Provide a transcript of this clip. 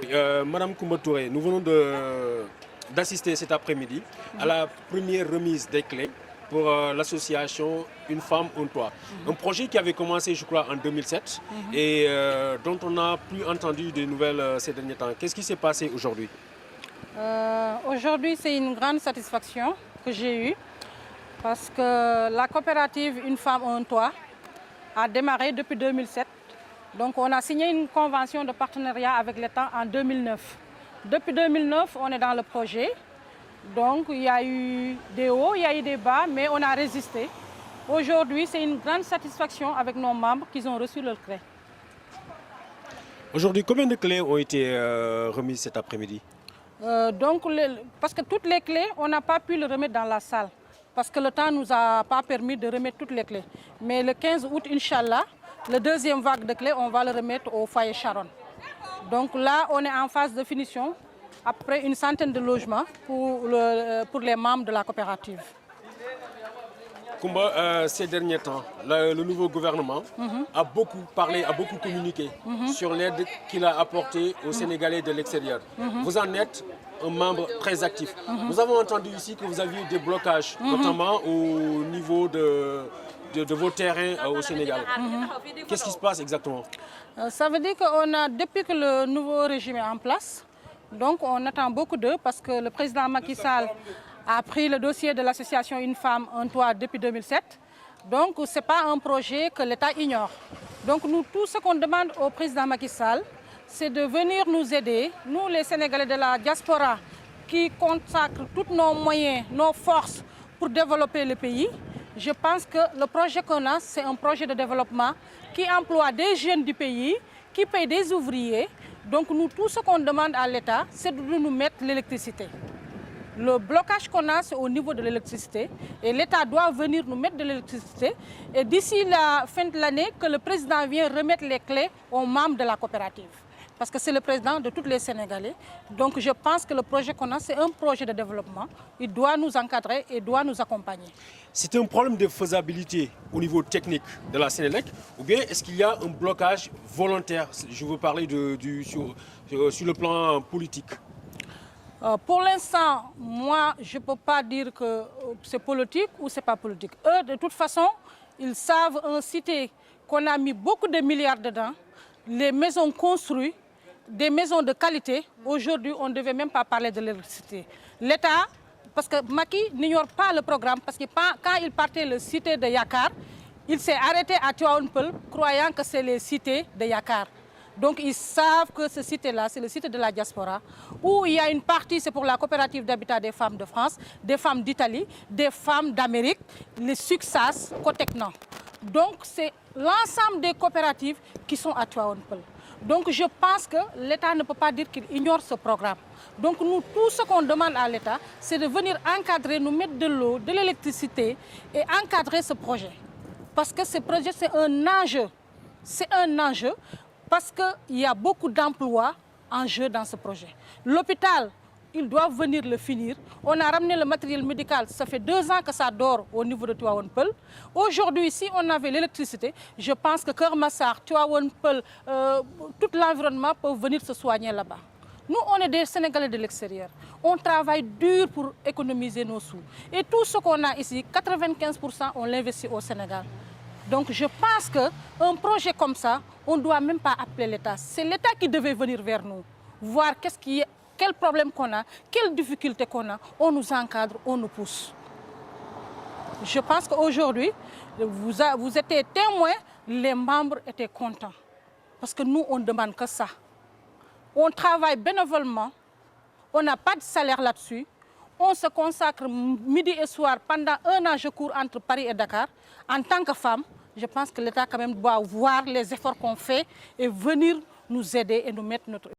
Oui, Madame Koumba Touré, nous venons d'assister cet après-midi à la première remise des clés pour l'association Une femme, un toit. Un projet qui avait commencé, je crois, en 2007 et dont on n'a plus entendu de nouvelles ces derniers temps. Qu'est-ce qui s'est passé aujourd'hui? Aujourd'hui, c'est une grande satisfaction que j'ai eue parce que la coopérative Une femme, un toit a démarré depuis 2007. Donc on a signé une convention de partenariat avec l'État en 2009. Depuis 2009, on est dans le projet. Donc il y a eu des hauts, il y a eu des bas, mais on a résisté. Aujourd'hui, c'est une grande satisfaction avec nos membres qui ont reçu leurs clés. Aujourd'hui, combien de clés ont été remises cet après-midi? Parce que toutes les clés, on n'a pas pu les remettre dans la salle. Parce que le temps ne nous a pas permis de remettre toutes les clés. Mais le 15 août, Inch'Allah, le deuxième vague de clés, on va le remettre au foyer Sharon. Donc là, on est en phase de finition, après une centaine de logements pour les membres de la coopérative. Koumba, ces derniers temps, le nouveau gouvernement a beaucoup parlé, a beaucoup communiqué sur l'aide qu'il a apportée aux Sénégalais de l'extérieur. Vous en êtes un membre très actif. Nous avons entendu ici que vous aviez des blocages, notamment au niveau de vos terrains au Sénégal. Qu'est-ce qui se passe exactement? Ça veut dire que depuis que le nouveau régime est en place, donc on attend beaucoup d'eux parce que le président Macky Sall a pris le dossier de l'association Une femme, un toit depuis 2007. Donc ce n'est pas un projet que l'État ignore. Donc nous, tout ce qu'on demande au président Macky Sall, c'est de venir nous aider, nous les Sénégalais de la diaspora, qui consacrent tous nos moyens, nos forces pour développer le pays. Je pense que le projet qu'on a, c'est un projet de développement qui emploie des jeunes du pays, qui paye des ouvriers. Donc nous, tout ce qu'on demande à l'État, c'est de nous mettre l'électricité. Le blocage qu'on a, c'est au niveau de l'électricité. Et l'État doit venir nous mettre de l'électricité. Et d'ici la fin de l'année, que le président vienne remettre les clés aux membres de la coopérative. Parce que c'est le président de tous les Sénégalais. Donc je pense que le projet qu'on a, c'est un projet de développement. Il doit nous encadrer et doit nous accompagner. C'est un problème de faisabilité au niveau technique de la Sénélec ou bien est-ce qu'il y a un blocage volontaire? Je veux parler sur le plan politique. Pour l'instant, moi, je ne peux pas dire que c'est politique ou ce n'est pas politique. Eux, de toute façon, ils savent un cité qu'on a mis beaucoup de milliards dedans, les maisons construites, des maisons de qualité. Aujourd'hui, on ne devait même pas parler de l'électricité. L'État, parce que Macky n'ignore pas le programme, parce que quand il partait le cité de Yakar, il s'est arrêté à Tivaouane-Peulh, croyant que c'est les cités de Yakar. Donc ils savent que ce cité-là, c'est le cité de la diaspora, où il y a une partie, c'est pour la coopérative d'habitat des femmes de France, des femmes d'Italie, des femmes d'Amérique, les Succas, Cotecnan. Donc c'est l'ensemble des coopératives qui sont à Tivaouane-Peulh. Donc je pense que l'État ne peut pas dire qu'il ignore ce programme. Donc nous, tout ce qu'on demande à l'État, c'est de venir encadrer, nous mettre de l'eau, de l'électricité et encadrer ce projet. Parce que ce projet, c'est un enjeu. C'est un enjeu. Parce qu'il y a beaucoup d'emplois en jeu dans ce projet. L'hôpital, ils doivent venir le finir. On a ramené le matériel médical, ça fait 2 ans que ça dort au niveau de Tivaouane-Peulh. Aujourd'hui, si on avait l'électricité, je pense que Keur Massar, Tivaouane-Peulh, tout l'environnement peut venir se soigner là-bas. Nous, on est des Sénégalais de l'extérieur. On travaille dur pour économiser nos sous. Et tout ce qu'on a ici, 95%, on l'investit au Sénégal. Donc je pense qu'un projet comme ça, on ne doit même pas appeler l'État. C'est l'État qui devait venir vers nous, voir quel problème qu'on a, quelles difficultés qu'on a. On nous encadre, on nous pousse. Je pense qu'aujourd'hui, vous étiez témoins, les membres étaient contents. Parce que nous, on ne demande que ça. On travaille bénévolement, on n'a pas de salaire là-dessus. On se consacre midi et soir pendant 1 an, je cours entre Paris et Dakar. En tant que femme, je pense que l'État quand même doit voir les efforts qu'on fait et venir nous aider et nous mettre notre...